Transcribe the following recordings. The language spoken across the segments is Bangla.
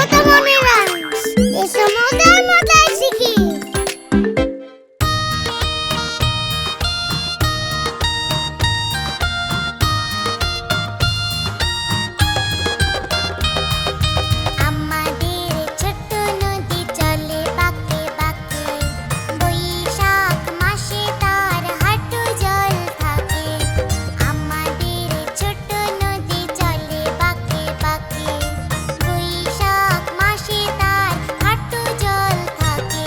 কথা মনে রাখিস, এসো মজার মজার শিখি। আমাদের ছোট্ট নদী চলে বাঁকে বাঁকে, বৈশাখ মাসে তার হাঁটু জল থাকে। আমাদের ছোট্ট নদী চলে বাঁকে বাঁকে, বৈশাখ মাসে তার হাঁটু জল থাকে।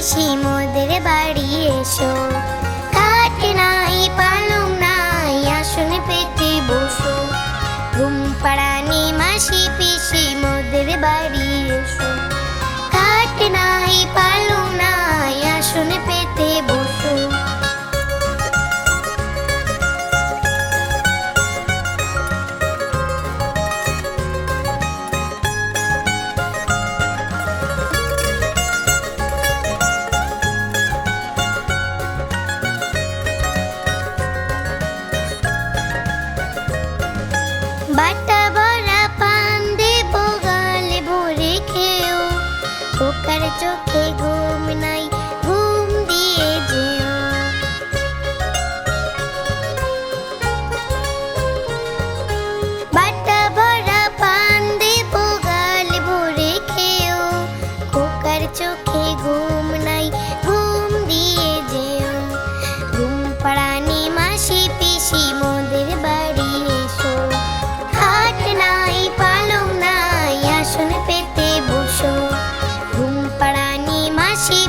পিসি মোদের বাড়ি এসো। খাট নাই পালং নাই আসন পেতে বসো, ঘুম পাড়ানি মাসি পিসি মোদের বাড়ি এসো। খাট নাই পালং নাই আসন পেতে বসো। বাটা ভরা পান দেব গালে ভরে খেও, খোকার চোখে ঘুম নাই ঘুম দিয়ে যেও। বাটা ভরা পান দেব গালে ভরে খেও, খোকার চোখে ঘুম নাই ঘুম দিয়ে যেও। ঘুম পাড়ানি মাসি পিসি মোদের বাড়ি এসো। খাট নাই পালং নাই আসন পেতে বসো, ঘুম পাড়ানি মাসি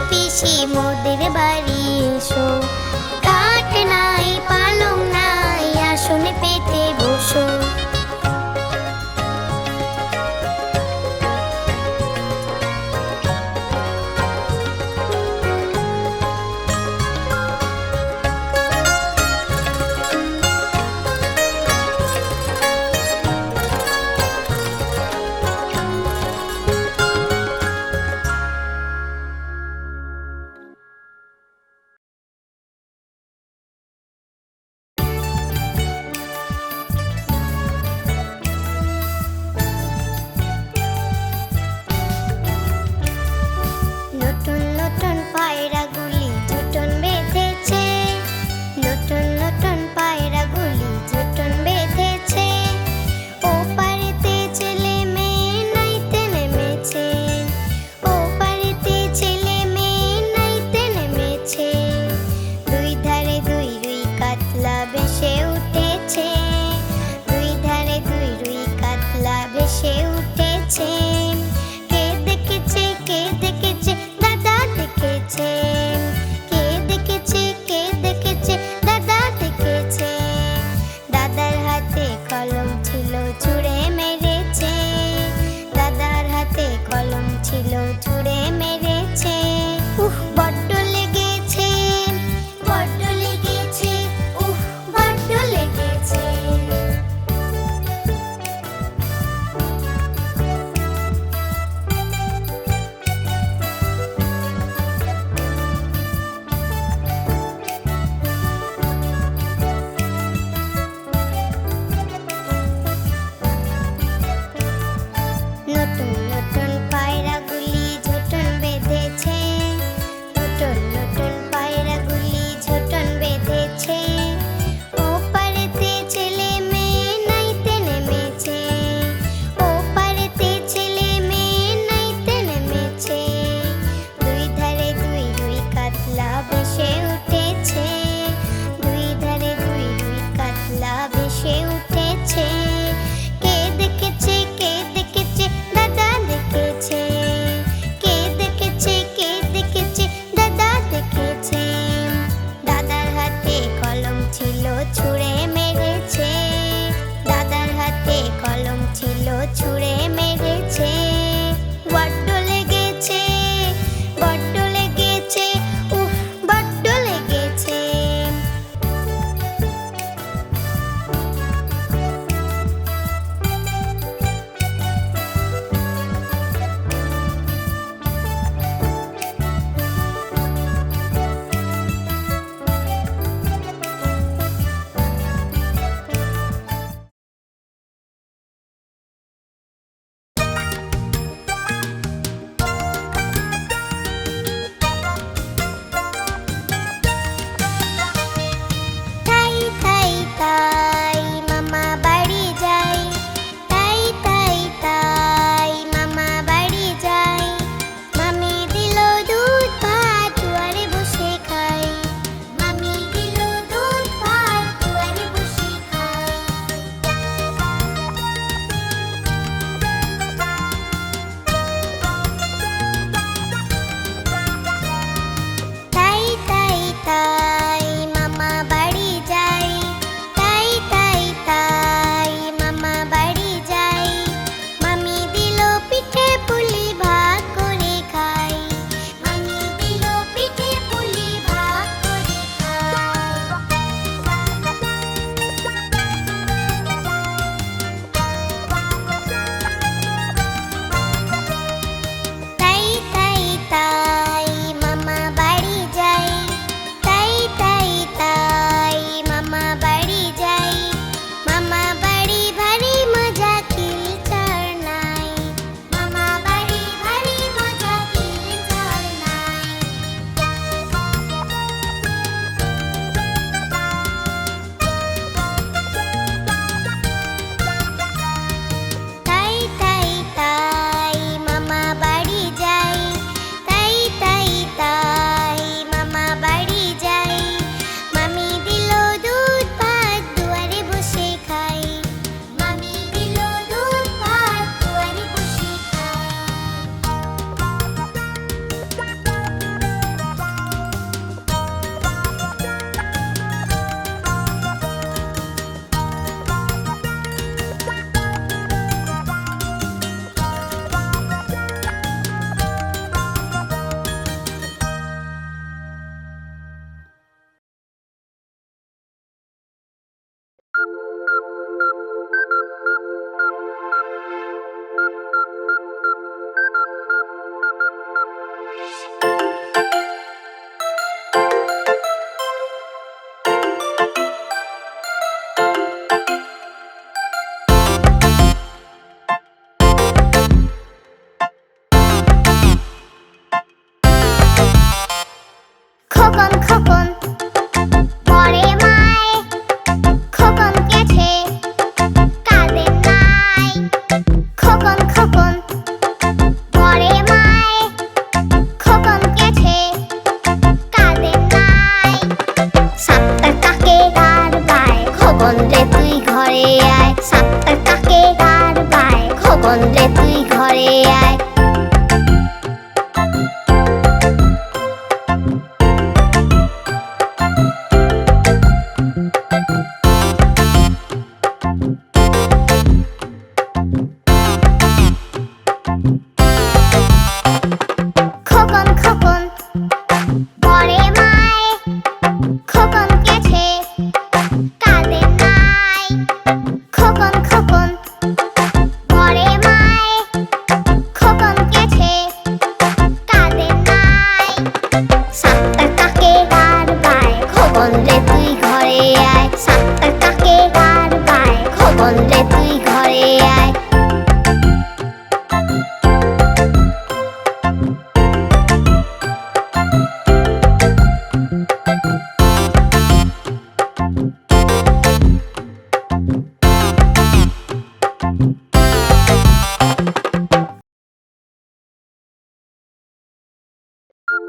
খোকন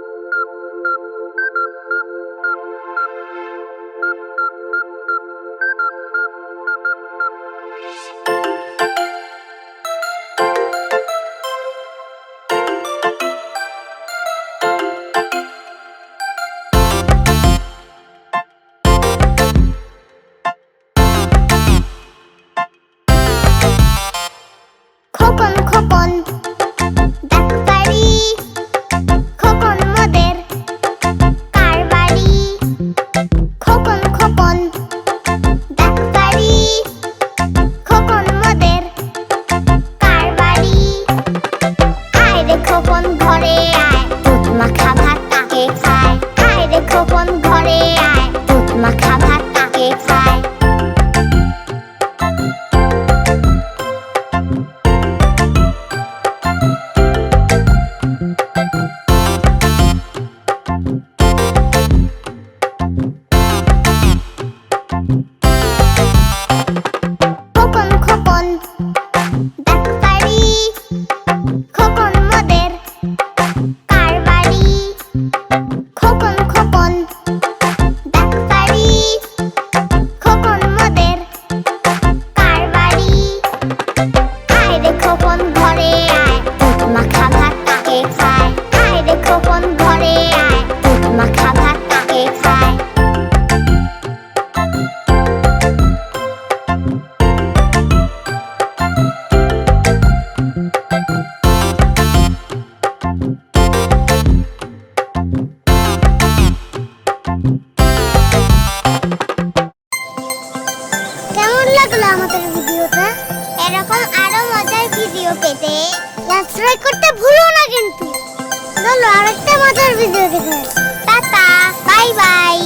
খোকন ডাকবাড়ি, খোকন মোদের কার বাড়ি? খোকন খোকন ডাকবাড়ি, খোকন মোদের কার বাড়ি? আয় রে খোকন ঘরে আয়, দুধ মাখা ভাত কাকে খায়? আয় রে খোকন ঘরে আয়, দুধ মাখা ভাত কাকে খায়? খোকন খোকন ডাকবাড়ি, খোকন মোদের কার বাড়ি? খোকন খোকন ডাকবাড়ি, খোকন মোদের কার বাড়ি? আয় রে খোকন ঘরে আয়, দুধ মাখা ভাত কাকে খায়? আয় রে খোকন ঘরে আয়, দুধ মাখা ভাত কাকে খায়? কেমন লাগলো আমাদের ভিডিওটা? এরকম আরো মজার ভিডিও পেতে সাবস্ক্রাইব করতে ভুলো না কিন্তু। চলো আরেকটা মজার ভিডিও দেখে আসি। Tata, bye bye.